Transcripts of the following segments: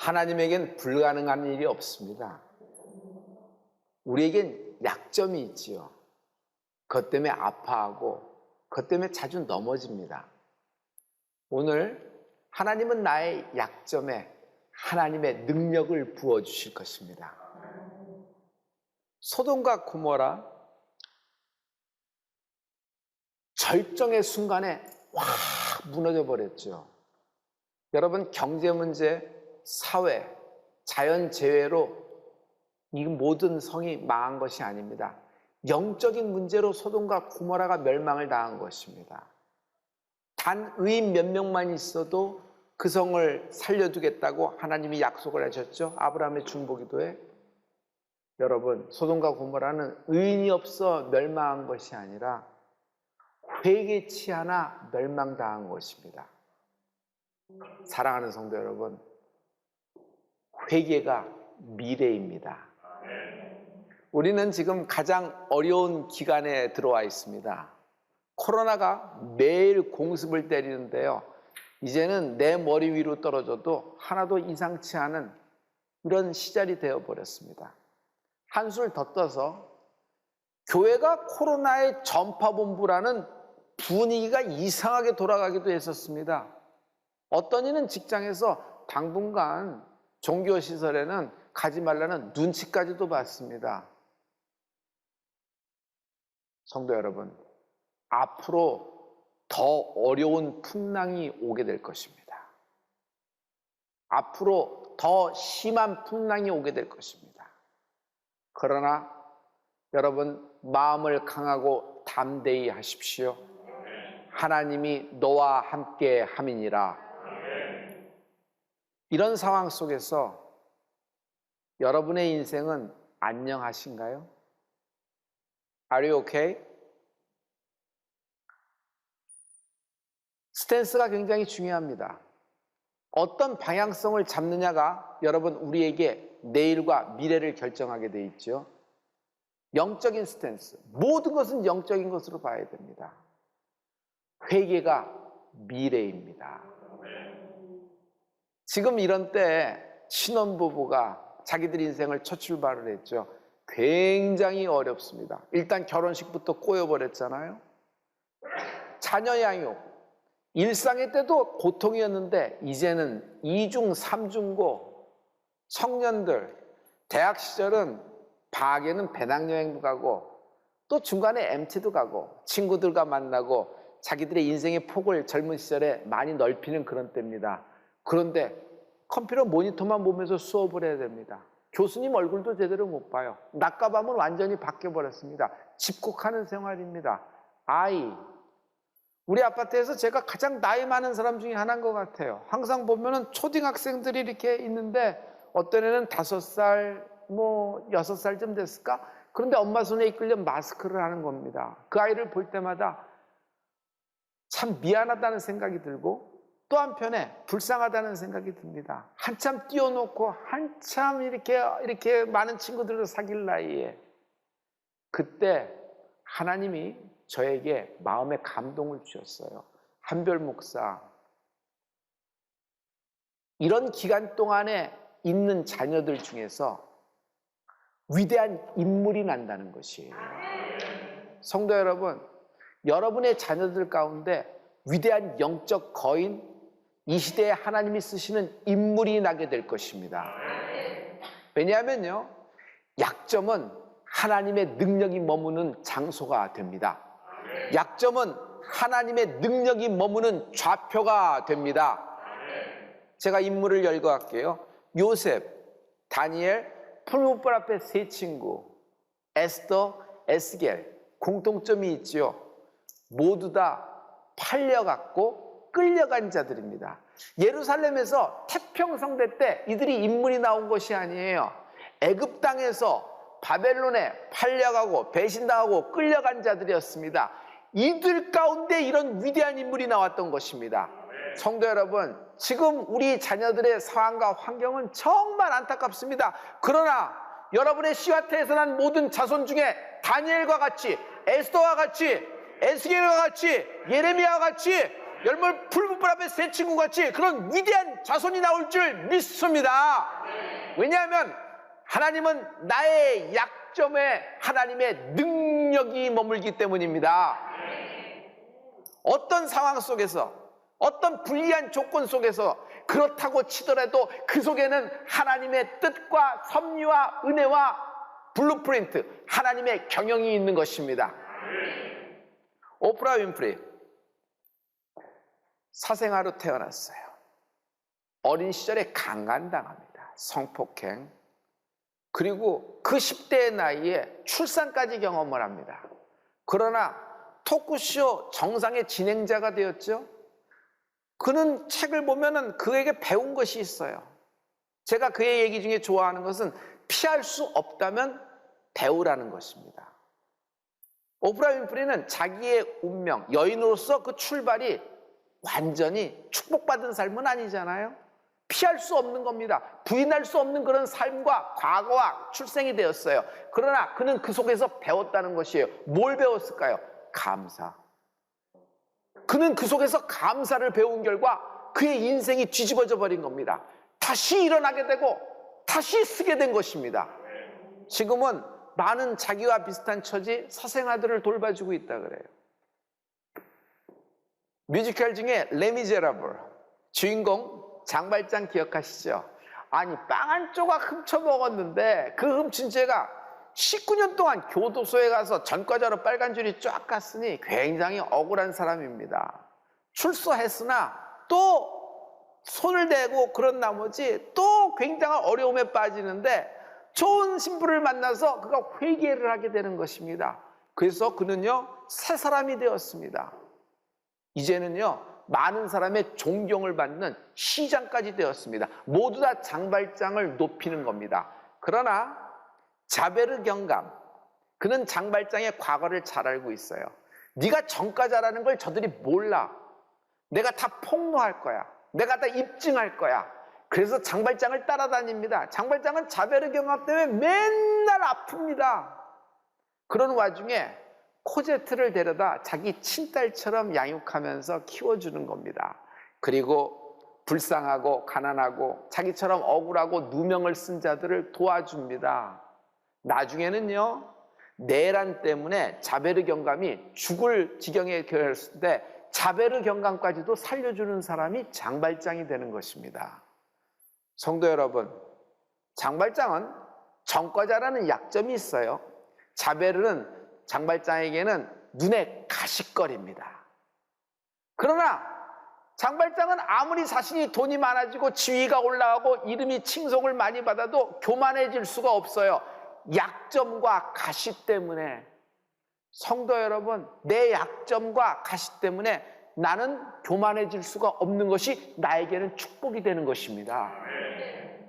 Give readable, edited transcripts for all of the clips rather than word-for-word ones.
하나님에겐 불가능한 일이 없습니다. 우리에겐 약점이 있지요. 그것 때문에 아파하고 그것 때문에 자주 넘어집니다. 오늘 하나님은 나의 약점에 하나님의 능력을 부어주실 것입니다. 소돔과 고모라 절정의 순간에 확 무너져 버렸죠. 여러분, 경제 문제, 사회, 자연재해로 이 모든 성이 망한 것이 아닙니다. 영적인 문제로 소돔과 고모라가 멸망을 당한 것입니다. 단 의인 몇 명만 있어도 그 성을 살려두겠다고 하나님이 약속을 하셨죠. 아브라함의 중보기도에. 여러분, 소돔과 고모라는 의인이 없어 멸망한 것이 아니라 회개치 않아 멸망당한 것입니다. 사랑하는 성도 여러분, 회개가 미래입니다. 우리는 지금 가장 어려운 기간에 들어와 있습니다. 코로나가 매일 공습을 때리는데요, 이제는 내 머리 위로 떨어져도 하나도 이상치 않은 이런 시절이 되어버렸습니다. 한술 더 떠서 교회가 코로나의 전파본부라는 분위기가 이상하게 돌아가기도 했었습니다. 어떤 이는 직장에서 당분간 종교시설에는 가지 말라는 눈치까지도 받습니다. 성도 여러분, 앞으로 더 어려운 풍랑이 오게 될 것입니다. 앞으로 더 심한 풍랑이 오게 될 것입니다. 그러나 여러분, 마음을 강하고 담대히 하십시오. 하나님이 너와 함께 함이니라. 이런 상황 속에서 여러분의 인생은 안녕하신가요? Are you okay? 스탠스가 굉장히 중요합니다. 어떤 방향성을 잡느냐가 여러분 우리에게 내일과 미래를 결정하게 돼 있죠. 영적인 스탠스, 모든 것은 영적인 것으로 봐야 됩니다. 회개가 미래입니다. 지금 이런 때 신혼부부가 자기들 인생을 첫 출발을 했죠. 굉장히 어렵습니다. 일단 결혼식부터 꼬여버렸잖아요. 자녀 양육, 일상의 때도 고통이었는데 이제는 2중, 3중고 청년들, 대학 시절은 방학에는 배낭여행도 가고 또 중간에 MT도 가고 친구들과 만나고 자기들의 인생의 폭을 젊은 시절에 많이 넓히는 그런 때입니다. 그런데 컴퓨터 모니터만 보면서 수업을 해야 됩니다. 교수님 얼굴도 제대로 못 봐요. 낮과 밤은 완전히 바뀌어버렸습니다. 집콕하는 생활입니다. 우리 아파트에서 제가 가장 나이 많은 사람 중에 하나인 것 같아요. 항상 보면은 초등학생들이 이렇게 있는데 어떤 애는 5살, 6살쯤 됐을까? 그런데 엄마 손에 이끌려 마스크를 하는 겁니다. 그 아이를 볼 때마다 참 미안하다는 생각이 들고 또 한편에 불쌍하다는 생각이 듭니다. 한참 띄워놓고 한참 이렇게 많은 친구들을 사귈 나이에 그때 하나님이 저에게 마음의 감동을 주셨어요. 한별 목사, 이런 기간 동안에 있는 자녀들 중에서 위대한 인물이 난다는 것이에요. 성도 여러분, 여러분의 자녀들 가운데 위대한 영적 거인, 이 시대에 하나님이 쓰시는 인물이 나게 될 것입니다. 왜냐하면요, 약점은 하나님의 능력이 머무는 장소가 됩니다. 약점은 하나님의 능력이 머무는 좌표가 됩니다. 제가 인물을 열거할게요. 요셉, 다니엘, 풀무불 앞에 세 친구, 에스더, 에스겔, 공통점이 있죠. 모두 다 팔려갔고 끌려간 자들입니다. 예루살렘에서 태평성대 때 이들이 인물이 나온 것이 아니에요. 애굽 땅에서 바벨론에 팔려가고 배신당하고 끌려간 자들이었습니다. 이들 가운데 이런 위대한 인물이 나왔던 것입니다. 성도 여러분, 지금 우리 자녀들의 상황과 환경은 정말 안타깝습니다. 그러나 여러분의 씨와태에서 난 모든 자손 중에 다니엘과 같이, 에스더와 같이, 에스겔과 같이, 예레미야와 같이 여러분 풀무불 앞에 새 친구같이 그런 위대한 자손이 나올 줄 믿습니다. 왜냐하면 하나님은 나의 약점에 하나님의 능력이 머물기 때문입니다. 어떤 상황 속에서, 어떤 불리한 조건 속에서 그렇다고 치더라도 그 속에는 하나님의 뜻과 섭리와 은혜와 블루프린트, 하나님의 경영이 있는 것입니다. 오프라 윈프리 사생아로 태어났어요. 어린 시절에 강간당합니다. 성폭행. 그리고 그 10대의 나이에 출산까지 경험을 합니다. 그러나 토크쇼 정상의 진행자가 되었죠. 그는 책을 보면은 그에게 배운 것이 있어요. 제가 그의 얘기 중에 좋아하는 것은 피할 수 없다면 배우라는 것입니다. 오프라 윈프리는 자기의 운명, 여인으로서 그 출발이 완전히 축복받은 삶은 아니잖아요. 피할 수 없는 겁니다. 부인할 수 없는 그런 삶과 과거와 출생이 되었어요. 그러나 그는 그 속에서 배웠다는 것이에요. 뭘 배웠을까요? 감사. 그는 그 속에서 감사를 배운 결과 그의 인생이 뒤집어져 버린 겁니다. 다시 일어나게 되고 다시 쓰게 된 것입니다. 지금은 많은 자기와 비슷한 처지 사생아들을 돌봐주고 있다 그래요. 뮤지컬 중에 레미제라블 주인공 장발장 기억하시죠? 아니 빵 한 조각 훔쳐 먹었는데 그 훔친 죄가 19년 동안 교도소에 가서 전과자로 빨간 줄이 쫙 갔으니 굉장히 억울한 사람입니다. 출소했으나 또 손을 대고 그런 나머지 또 굉장한 어려움에 빠지는데 좋은 신부를 만나서 그가 회개를 하게 되는 것입니다. 그래서 그는요 새 사람이 되었습니다. 이제는요 많은 사람의 존경을 받는 시장까지 되었습니다. 모두 다 장발장을 높이는 겁니다. 그러나 자베르 경감, 그는 장발장의 과거를 잘 알고 있어요. 네가 전과자라는 걸 저들이 몰라. 내가 다 폭로할 거야. 내가 다 입증할 거야. 그래서 장발장을 따라다닙니다. 장발장은 자베르 경감 때문에 맨날 아픕니다. 그런 와중에 코제트를 데려다 자기 친딸처럼 양육하면서 키워주는 겁니다. 그리고 불쌍하고 가난하고 자기처럼 억울하고 누명을 쓴 자들을 도와줍니다. 나중에는요 내란 때문에 자베르 경감이 죽을 지경에 겨웠을 때 자베르 경감까지도 살려주는 사람이 장발장이 되는 것입니다. 성도 여러분, 장발장은 전과자라는 약점이 있어요. 자베르는 장발장에게는 눈에 가시거리입니다. 그러나 장발장은 아무리 자신이 돈이 많아지고 지위가 올라가고 이름이 칭송을 많이 받아도 교만해질 수가 없어요. 약점과 가시 때문에. 성도 여러분, 내 약점과 가시 때문에 나는 교만해질 수가 없는 것이 나에게는 축복이 되는 것입니다.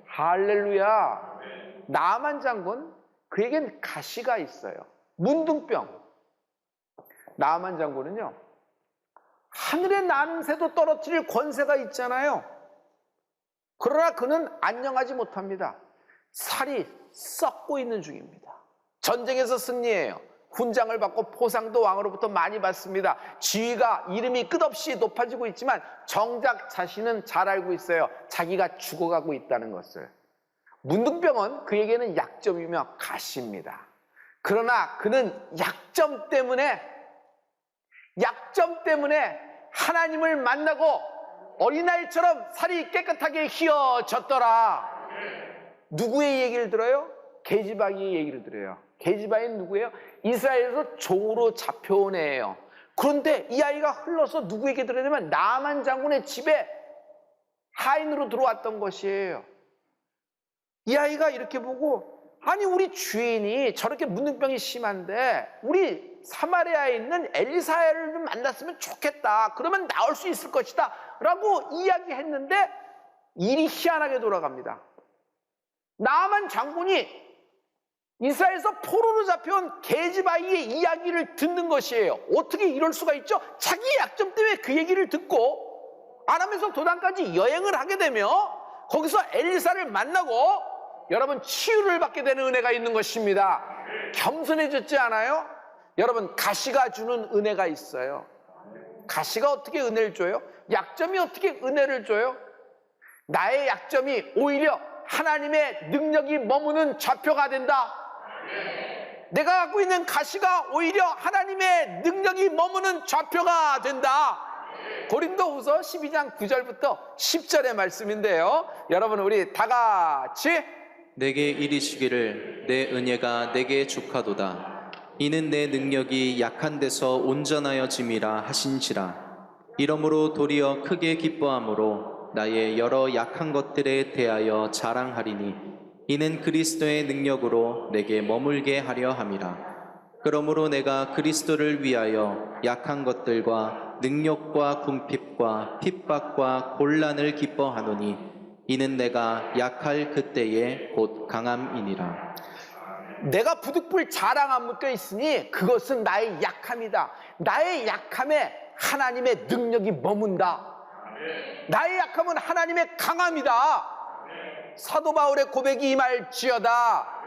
할렐루야. 나아만 장군, 그에겐 가시가 있어요. 문둥병. 나아만 장군은요 하늘에 나는 새도 떨어뜨릴 권세가 있잖아요. 그러나 그는 안녕하지 못합니다. 살이 썩고 있는 중입니다. 전쟁에서 승리해요. 훈장을 받고 포상도 왕으로부터 많이 받습니다. 지위가 이름이 끝없이 높아지고 있지만 정작 자신은 잘 알고 있어요. 자기가 죽어가고 있다는 것을. 문둥병은 그에게는 약점이며 가시입니다. 그러나 그는 약점 때문에 하나님을 만나고 어린아이처럼 살이 깨끗하게 휘어졌더라. 누구의 얘기를 들어요? 게지바이의 얘기를 들어요. 게지바이는 누구예요? 이스라엘에서 종으로 잡혀온 애예요. 그런데 이 아이가 흘러서 누구에게 들어냐면 나아만 장군의 집에 하인으로 들어왔던 것이에요. 이 아이가 이렇게 보고 아니 우리 주인이 저렇게 문둥병이 심한데 우리 사마리아에 있는 엘리사를 좀 만났으면 좋겠다. 그러면 나올 수 있을 것이다 라고 이야기했는데 일이 희한하게 돌아갑니다. 나아만 장군이 이스라엘에서 포로로 잡혀온 게지바이의 이야기를 듣는 것이에요. 어떻게 이럴 수가 있죠? 자기의 약점 때문에 그 얘기를 듣고 아람에서 도단까지 여행을 하게 되며 거기서 엘리사를 만나고 여러분 치유를 받게 되는 은혜가 있는 것입니다. 겸손해졌지 않아요? 여러분 가시가 주는 은혜가 있어요. 가시가 어떻게 은혜를 줘요? 약점이 어떻게 은혜를 줘요? 나의 약점이 오히려 하나님의 능력이 머무는 좌표가 된다. 내가 갖고 있는 가시가 오히려 하나님의 능력이 머무는 좌표가 된다. 고린도후서 12장 9절부터 10절의 말씀인데요, 여러분 우리 다 같이 내게 이르시기를 내 은혜가 내게 주카도다. 이는 내 능력이 약한 데서 온전하여 짐이라 하신지라. 이러므로 도리어 크게 기뻐함으로 나의 여러 약한 것들에 대하여 자랑하리니 이는 그리스도의 능력으로 내게 머물게 하려 함이라. 그러므로 내가 그리스도를 위하여 약한 것들과 능력과 궁핍과 핍박과 곤란을 기뻐하노니 이는 내가 약할 그때에 곧 강함이니라. 내가 부득불 자랑함 묶여 있으니 그것은 나의 약함이다. 나의 약함에 하나님의 능력이 머문다. 나의 약함은 하나님의 강함이다. 사도 바울의 고백이 임할지어다.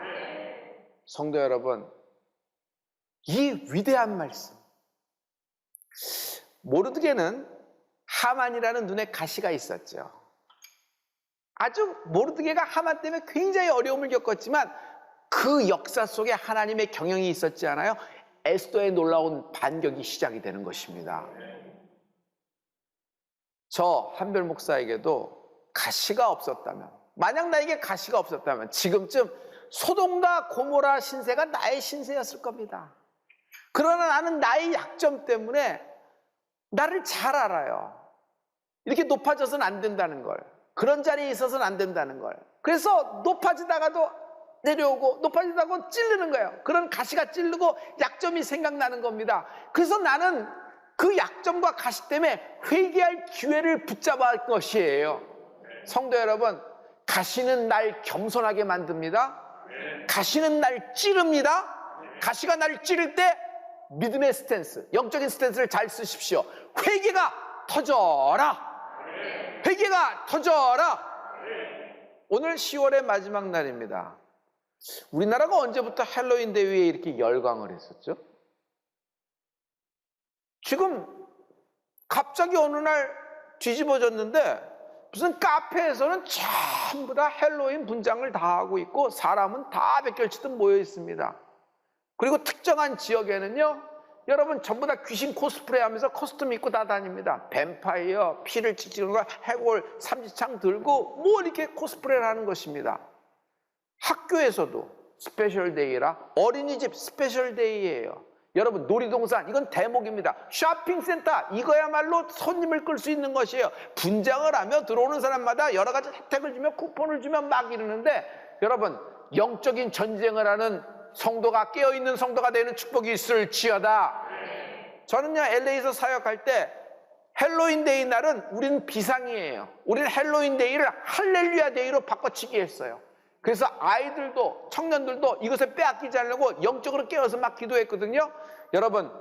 성도 여러분, 이 위대한 말씀, 모르드게는 하만이라는 눈에 가시가 있었죠. 아주 모르드게가 하만 때문에 굉장히 어려움을 겪었지만 그 역사 속에 하나님의 경영이 있었지 않아요? 에스더의 놀라운 반격이 시작이 되는 것입니다. 저 한별 목사에게도 가시가 없었다면, 만약 나에게 가시가 없었다면 지금쯤 소돔과 고모라 신세가 나의 신세였을 겁니다. 그러나 나는 나의 약점 때문에 나를 잘 알아요. 이렇게 높아져서는 안 된다는 걸, 그런 자리에 있어서는 안 된다는 걸. 그래서 높아지다가도 내려오고 높아지다가 찌르는 거예요. 그런 가시가 찌르고 약점이 생각나는 겁니다. 그래서 나는 그 약점과 가시 때문에 회개할 기회를 붙잡아 할 것이에요. 성도 여러분, 가시는 날 겸손하게 만듭니다. 가시는 날 찌릅니다. 가시가 나를 찌를 때 믿음의 스탠스, 영적인 스탠스를 잘 쓰십시오. 회개가 터져라. 회개가 터져라. 오늘 10월의 마지막 날입니다. 우리나라가 언제부터 헬로윈 대회에 이렇게 열광을 했었죠? 지금 갑자기 어느 날 뒤집어졌는데 무슨 카페에서는 전부 다 헬로윈 분장을 다 하고 있고 사람은 다 백결치듯 모여 있습니다. 그리고 특정한 지역에는요, 여러분 전부 다 귀신 코스프레 하면서 코스튬 입고 다 다닙니다. 뱀파이어, 피를 찍는 거, 해골, 삼지창 들고 뭐 이렇게 코스프레를 하는 것입니다. 학교에서도 스페셜 데이라 어린이집 스페셜 데이예요. 여러분 놀이동산, 이건 대목입니다. 쇼핑센터, 이거야말로 손님을 끌 수 있는 것이에요. 분장을 하며 들어오는 사람마다 여러 가지 혜택을 주며 쿠폰을 주며 막 이러는데, 여러분 영적인 전쟁을 하는 성도가, 깨어있는 성도가 되는 축복이 있을지어다. 저는요 LA에서 사역할 때 헬로윈 데이 날은 우리는 비상이에요. 우리는 헬로윈 데이를 할렐루야 데이로 바꿔치기 했어요. 그래서 아이들도 청년들도 이것을 빼앗기지 않으려고 영적으로 깨어서 막 기도했거든요. 여러분,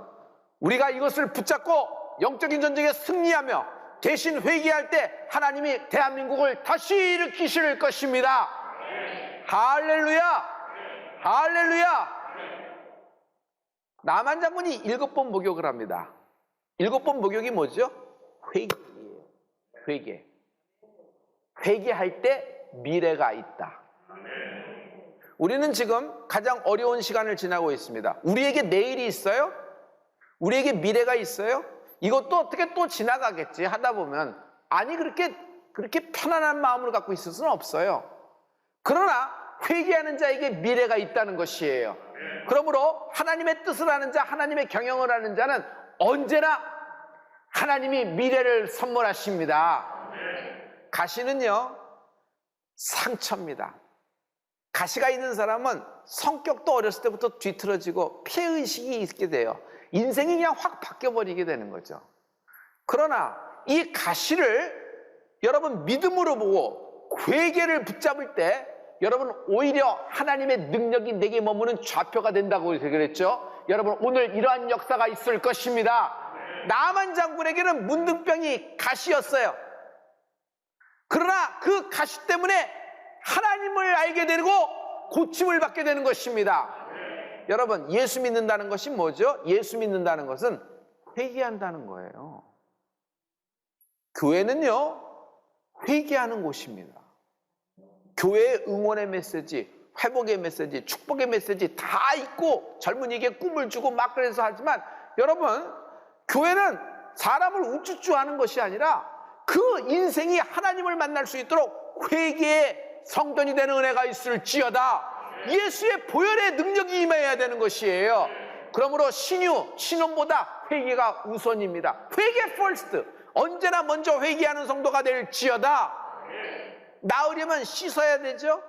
우리가 이것을 붙잡고 영적인 전쟁에 승리하며 대신 회개할 때 하나님이 대한민국을 다시 일으키실 것입니다. 할렐루야! 할렐루야! 나만 장군이 7번 목욕을 합니다. 7번 목욕이 뭐죠? 회개예요. 회개. 회개할 때 미래가 있다. 우리는 지금 가장 어려운 시간을 지나고 있습니다. 우리에게 내일이 있어요? 우리에게 미래가 있어요? 이것도 어떻게 또 지나가겠지 하다 보면, 아니 그렇게 편안한 마음을 갖고 있을 수는 없어요. 그러나 회개하는 자에게 미래가 있다는 것이에요. 그러므로 하나님의 뜻을 하는 자, 하나님의 경영을 하는 자는 언제나 하나님이 미래를 선물하십니다. 가시는요 상처입니다. 가시가 있는 사람은 성격도 어렸을 때부터 뒤틀어지고 피해의식이 있게 돼요. 인생이 그냥 확 바뀌어버리게 되는 거죠. 그러나 이 가시를 여러분 믿음으로 보고 회개를 붙잡을 때 여러분 오히려 하나님의 능력이 내게 머무는 좌표가 된다고 그랬죠. 여러분 오늘 이러한 역사가 있을 것입니다. 나만 장군에게는 문둥병이 가시였어요. 그러나 그 가시 때문에 하나님을 알게 되고 고침을 받게 되는 것입니다. 여러분 예수 믿는다는 것이 뭐죠? 예수 믿는다는 것은 회개한다는 거예요. 교회는요, 회개하는 곳입니다. 교회의 응원의 메시지, 회복의 메시지, 축복의 메시지 다 있고 젊은이에게 꿈을 주고 막 그래서 하지만 여러분, 교회는 사람을 우쭈쭈하는 것이 아니라 그 인생이 하나님을 만날 수 있도록 회개의 성전이 되는 은혜가 있을지어다. 예수의 보혈의 능력이 임해야 되는 것이에요. 그러므로 신혼보다 회개가 우선입니다. 회개 first. 언제나 먼저 회개하는 성도가 될지어다. 나으려면 씻어야 되죠.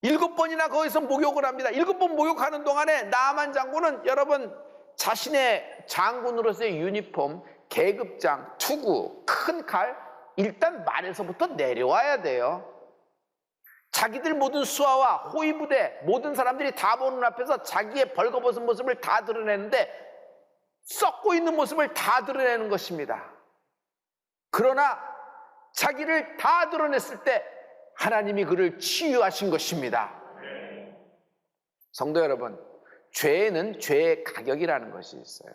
7번이나 거기서 목욕을 합니다. 7번 목욕하는 동안에 나아만 장군은 여러분 자신의 장군으로서의 유니폼, 계급장, 투구, 큰 칼, 일단 말에서부터 내려와야 돼요. 자기들 모든 수하와 호위부대 모든 사람들이 다 보는 앞에서 자기의 벌거벗은 모습을 다 드러내는데 썩고 있는 모습을 다 드러내는 것입니다. 그러나 자기를 다 드러냈을 때 하나님이 그를 치유하신 것입니다. 성도 여러분, 죄에는 죄의 가격이라는 것이 있어요.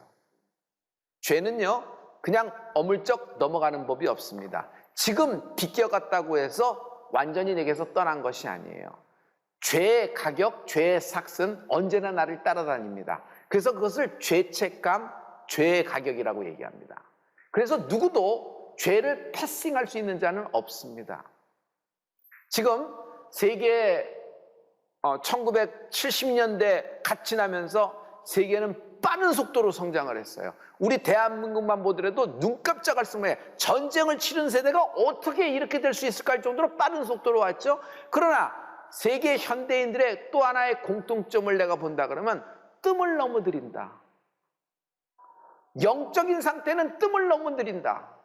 죄는요, 그냥 어물쩍 넘어가는 법이 없습니다. 지금 비껴갔다고 해서 완전히 내게서 떠난 것이 아니에요. 죄의 가격, 죄의 삭은 언제나 나를 따라다닙니다. 그래서 그것을 죄책감, 죄의 가격이라고 얘기합니다. 그래서 누구도 죄를 패싱할 수 있는 자는 없습니다. 지금 세계 1970년대 같이 나면서 세계는 빠른 속도로 성장을 했어요. 우리 대한민국만 보더라도 눈 깜짝할 수만해. 전쟁을 치른 세대가 어떻게 이렇게 될 수 있을까 할 정도로 빠른 속도로 왔죠. 그러나 세계 현대인들의 또 하나의 공통점을 내가 본다 그러면 뜸을 넘어들인다. 영적인 상태는 뜸을 넘어들인다.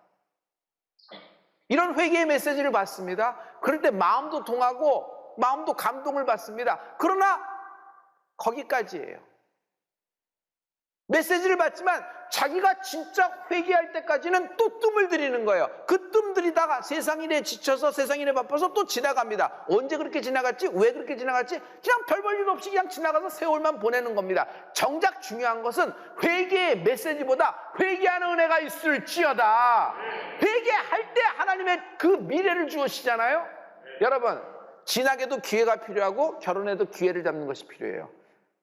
이런 회개의 메시지를 받습니다. 그럴 때 마음도 통하고 마음도 감동을 받습니다. 그러나 거기까지예요. 메시지를 받지만 자기가 진짜 회개할 때까지는 또 뜸을 들이는 거예요. 그 뜸 들이다가 세상 일에 지쳐서 세상 일에 바빠서 또 지나갑니다. 언제 그렇게 지나갔지? 왜 그렇게 지나갔지? 그냥 별 볼 일 없이 그냥 지나가서 세월만 보내는 겁니다. 정작 중요한 것은 회개의 메시지보다 회개하는 은혜가 있을지어다. 회개할 때 하나님의 그 미래를 주시잖아요. 여러분, 진학에도 기회가 필요하고 결혼에도 기회를 잡는 것이 필요해요.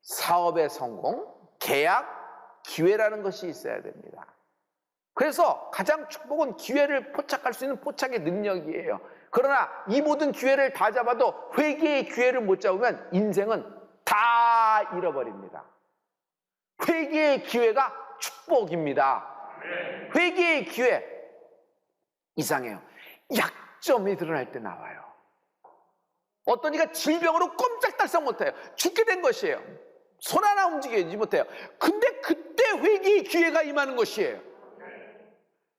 사업의 성공, 계약, 기회라는 것이 있어야 됩니다. 그래서 가장 축복은 기회를 포착할 수 있는 포착의 능력이에요. 그러나 이 모든 기회를 다 잡아도 회개의 기회를 못 잡으면 인생은 다 잃어버립니다. 회개의 기회가 축복입니다. 회개의 기회, 이상해요. 약점이 드러날 때 나와요. 어떤 이가 질병으로 꼼짝달싹 못해요. 죽게 된 것이에요. 손 하나 움직이지 못해요. 근데 그때 회개의 기회가 임하는 것이에요.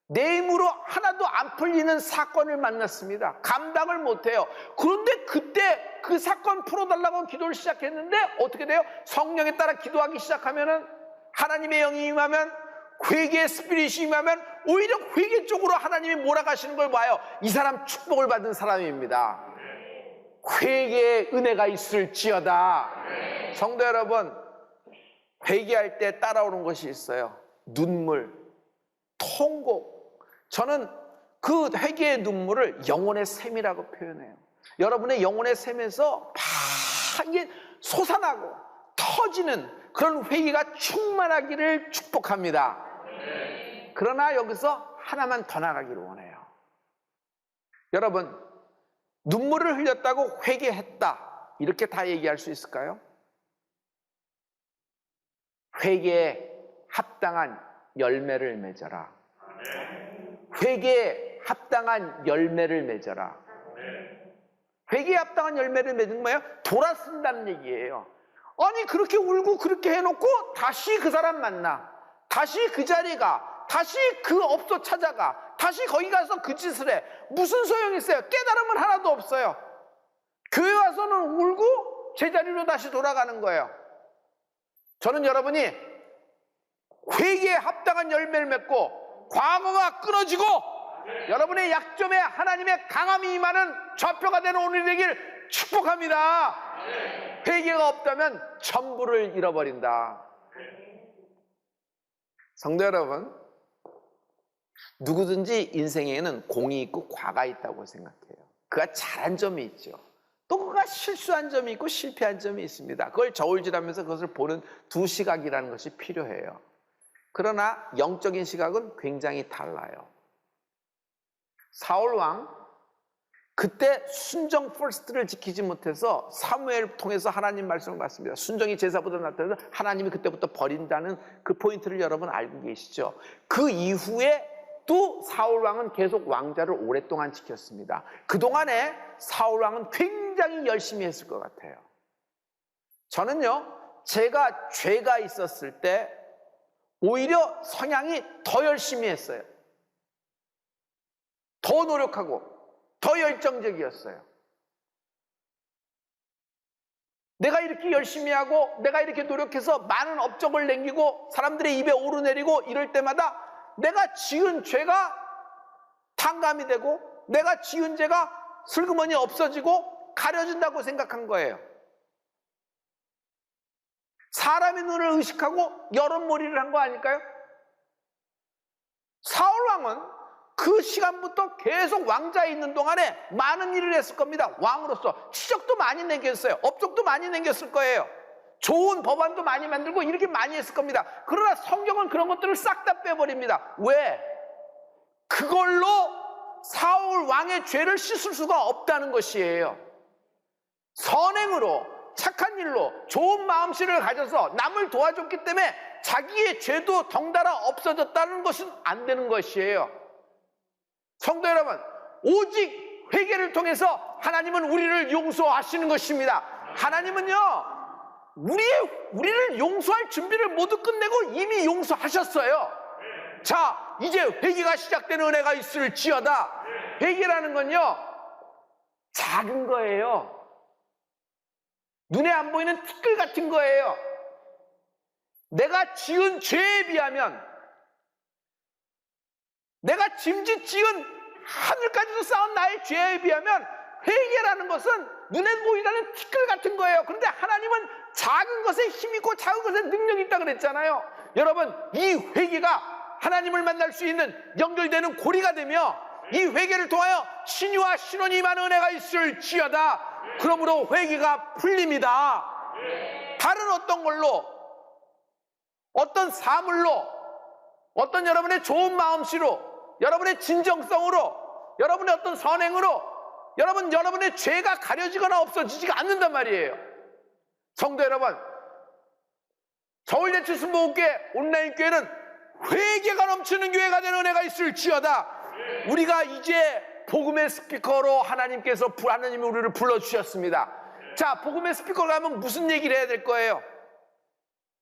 내 힘으로 하나도 안 풀리는 사건을 만났습니다. 감당을 못해요. 그런데 그때 그 사건 풀어달라고 기도를 시작했는데 어떻게 돼요? 성령에 따라 기도하기 시작하면은 하나님의 영이 임하면 회개의 스피릿이 임하면 오히려 회개 쪽으로 하나님이 몰아가시는 걸 봐요. 이 사람 축복을 받은 사람입니다. 회개의 은혜가 있을지어다. 성도 여러분, 회개할 때 따라오는 것이 있어요. 눈물, 통곡. 저는 그 회개의 눈물을 영혼의 샘이라고 표현해요. 여러분의 영혼의 샘에서 막 솟아나고 터지는 그런 회개가 충만하기를 축복합니다. 그러나 여기서 하나만 더 나가기를 원해요. 여러분, 눈물을 흘렸다고 회개했다, 이렇게 다 얘기할 수 있을까요? 회개에 합당한 열매를 맺어라. 회개에 합당한 열매를 맺어라. 회개에 합당한 열매를 맺는 거예요? 돌아선다는 얘기예요. 아니, 그렇게 울고 그렇게 해놓고 다시 그 사람 만나, 다시 그 자리 가, 다시 그 업소 찾아가, 다시 거기 가서 그 짓을 해. 무슨 소용이 있어요? 깨달음은 하나도 없어요. 교회 와서는 울고 제자리로 다시 돌아가는 거예요. 저는 여러분이 회개에 합당한 열매를 맺고 과거가 끊어지고 여러분의 약점에 하나님의 강함이 임하는 좌표가 되는 오늘이 되길 축복합니다. 회개가 없다면 전부를 잃어버린다. 성도 여러분, 누구든지 인생에는 공이 있고 과가 있다고 생각해요. 그가 잘한 점이 있죠. 또 그가 실수한 점이 있고 실패한 점이 있습니다. 그걸 저울질하면서 그것을 보는 두 시각이라는 것이 필요해요. 그러나 영적인 시각은 굉장히 달라요. 사울 왕, 그때 순정 퍼스트를 지키지 못해서 사무엘을 통해서 하나님 말씀을 받습니다. 순정이 제사보다 낫다고 해서 하나님이 그때부터 버린다는 그 포인트를 여러분 알고 계시죠? 그 이후에 또 사울 왕은 계속 왕자를 오랫동안 지켰습니다. 그동안에 사울 왕은 굉장히 열심히 했을 것 같아요. 저는요, 제가 죄가 있었을 때 오히려 성향이 더 열심히 했어요. 더 노력하고 더 열정적이었어요. 내가 이렇게 열심히 하고 내가 이렇게 노력해서 많은 업적을 남기고 사람들의 입에 오르내리고 이럴 때마다 내가 지은 죄가 탕감이 되고 내가 지은 죄가 슬그머니 없어지고 가려진다고 생각한 거예요. 사람의 눈을 의식하고 여론몰이를 한 거 아닐까요? 사울 왕은 그 시간부터 계속 왕자에 있는 동안에 많은 일을 했을 겁니다. 왕으로서 추적도 많이 남겼어요. 업적도 많이 남겼을 거예요. 좋은 법안도 많이 만들고 이렇게 많이 했을 겁니다. 그러나 성경은 그런 것들을 싹 다 빼버립니다. 왜? 그걸로 사울 왕의 죄를 씻을 수가 없다는 것이에요. 선행으로, 착한 일로, 좋은 마음씨를 가져서 남을 도와줬기 때문에 자기의 죄도 덩달아 없어졌다는 것은 안 되는 것이에요. 성도 여러분, 오직 회개를 통해서 하나님은 우리를 용서하시는 것입니다. 하나님은요, 우리를 용서할 준비를 모두 끝내고 이미 용서하셨어요. 자, 이제 회개가 시작되는 은혜가 있을지어다. 회개라는 건요, 작은 거예요. 눈에 안 보이는 티끌 같은 거예요. 내가 지은 죄에 비하면, 내가 짐짓 지은 하늘까지도 쌓은 나의 죄에 비하면 회개라는 것은 눈에 보이는 티끌 같은 거예요. 그런데 하나님은 작은 것에 힘있고 작은 것에 능력이 있다 그랬잖아요. 여러분, 이 회개가 하나님을 만날 수 있는 연결되는 고리가 되며 이 회개를 통하여 신유와 신원이 임하는 은혜가 있을지어다. 그러므로 회개가 풀립니다. 다른 어떤 걸로, 어떤 사물로, 어떤 여러분의 좋은 마음씨로, 여러분의 진정성으로, 여러분의 어떤 선행으로 여러분의 죄가 가려지거나 없어지지가 않는단 말이에요. 성도 여러분, 서울예치 순복음교회 온라인 교회는 회개가 넘치는 교회가 되는 은혜가 있을지어다. 우리가 이제 복음의 스피커로 하나님이 우리를 불러주셨습니다. 자, 복음의 스피커로 하면 무슨 얘기를 해야 될 거예요?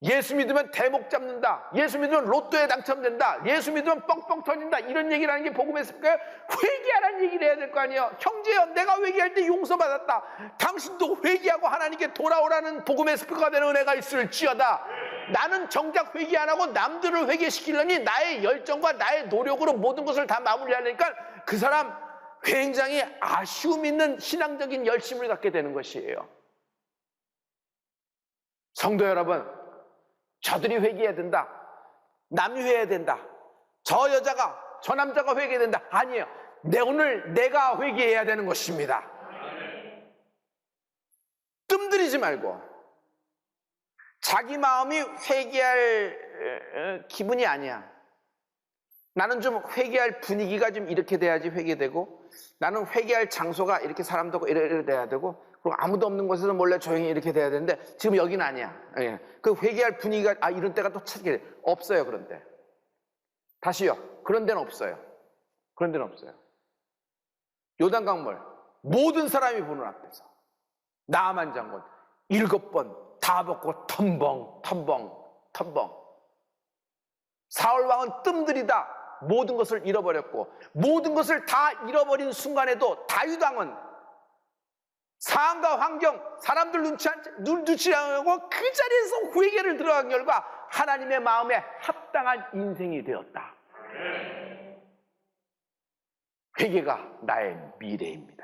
예수 믿으면 대목 잡는다, 예수 믿으면 로또에 당첨된다, 예수 믿으면 뻥뻥 터진다, 이런 얘기를 하는 게 복음의 스피커예요? 회개하라는 얘기를 해야 될 거 아니에요. 형제여, 내가 회개할 때 용서받았다. 당신도 회개하고 하나님께 돌아오라는 복음의 스피커가 되는 은혜가 있을지어다. 나는 정작 회개 안 하고 남들을 회개시키려니 나의 열정과 나의 노력으로 모든 것을 다 마무리하려니까 그 사람 굉장히 아쉬움 있는 신앙적인 열심을 갖게 되는 것이에요. 성도 여러분, 저들이 회개해야 된다, 남이 회개해야 된다, 저 여자가 저 남자가 회개해야 된다, 아니에요. 오늘 내가 회개해야 되는 것입니다. 뜸들이지 말고 자기 마음이 회개할 기분이 아니야. 나는 좀 회개할 분위기가 좀 이렇게 돼야지 회개되고, 나는 회개할 장소가 이렇게 사람도 없고 이래 돼야 되고, 그리고 아무도 없는 곳에서 몰래 조용히 이렇게 돼야 되는데 지금 여기는 아니야. 예. 그 회개할 분위기가 이런 때가 또 찾게 없어요. 그런데 다시요, 그런 데는 없어요. 그런 데는 없어요. 요단강물 모든 사람이 보는 앞에서 나만 장군 7번 다 벗고 텀벙 사울 왕은 뜸들이다 모든 것을 잃어버렸고, 모든 것을 다 잃어버린 순간에도 다윗 왕은 상황과 환경, 사람들 눈치 안 하고 그 자리에서 회개를 들어간 결과 하나님의 마음에 합당한 인생이 되었다. 회개가 나의 미래입니다.